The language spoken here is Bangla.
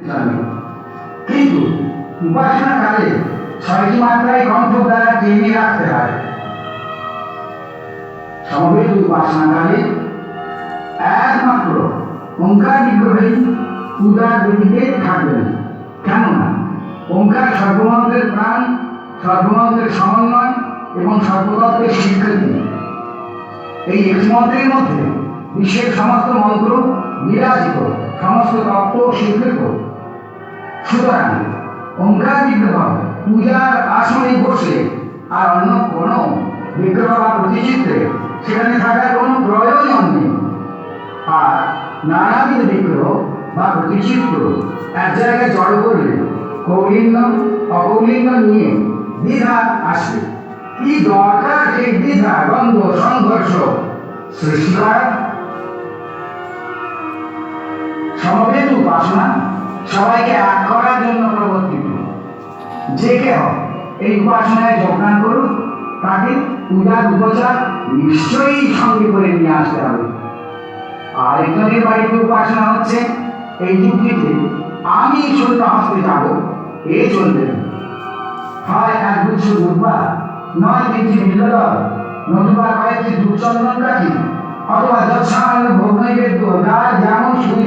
জানি। কিন্তু উপাসনা কালে ছয়টি মাত্রায় কণ্ঠ দ্বারা টেনে রাখতে হয়। সমবেত উপাসনা কালে একমাত্র ওঙ্কার বিগ্রহেই উদার ব্যতীতে থাকবেন। কেননা ওঙ্কার সর্বমন্ত্রের প্রাণ, সর্বমন্ত্রের সমন্বয় এবং সর্বতত্ত্বের স্বীকৃতি। এই একটি মন্ত্রের মধ্যে বিশ্বের সমস্ত মন্ত্র বিরাজিত, সমস্ত তত্ত্ব স্বীকৃত। সুতরাং ওঙ্কার বিগ্রহ পূজার আসনে বসে আর অন্য কোনো বিগ্রহ বা প্রতিচিত্রে সেখানে থাকার কোনো প্রয়োজন নেই। আর নানাবিধ বিগ্রহ বা প্রতিচিত্র এক জায়গায় জড়ো করলে কৌলিন্য অকৌলিন্য নিয়ে দ্বিধা আসবে। কি দরকার সেই দ্বিধা, দ্বন্দ্ব, সংঘর্ষ সৃষ্টি করা? সমবেত উপাসনা সবাইকে এক করার জন্য প্রবর্তিত। যে কেহ এই উপাসনায় যোগদান করুক তাকে পূজার উপচার নিশ্চয়ই সঙ্গে করে নিয়ে আসতে হবে। আরেকজনের বাড়িতে উপাসনা হচ্ছে, এই যুক্তিতে আমি শূন্য হস্তে যাব, এ চলবে না। হয় এক গুচ্ছ দুর্বা, নয় তিনটি বিল্লদল, নতুবা কয়েকটি দুর্চন্দন কাঠি, অথবা যৎসামান্য ভোগ নৈবেদ্য, যার যেমন সুযোগ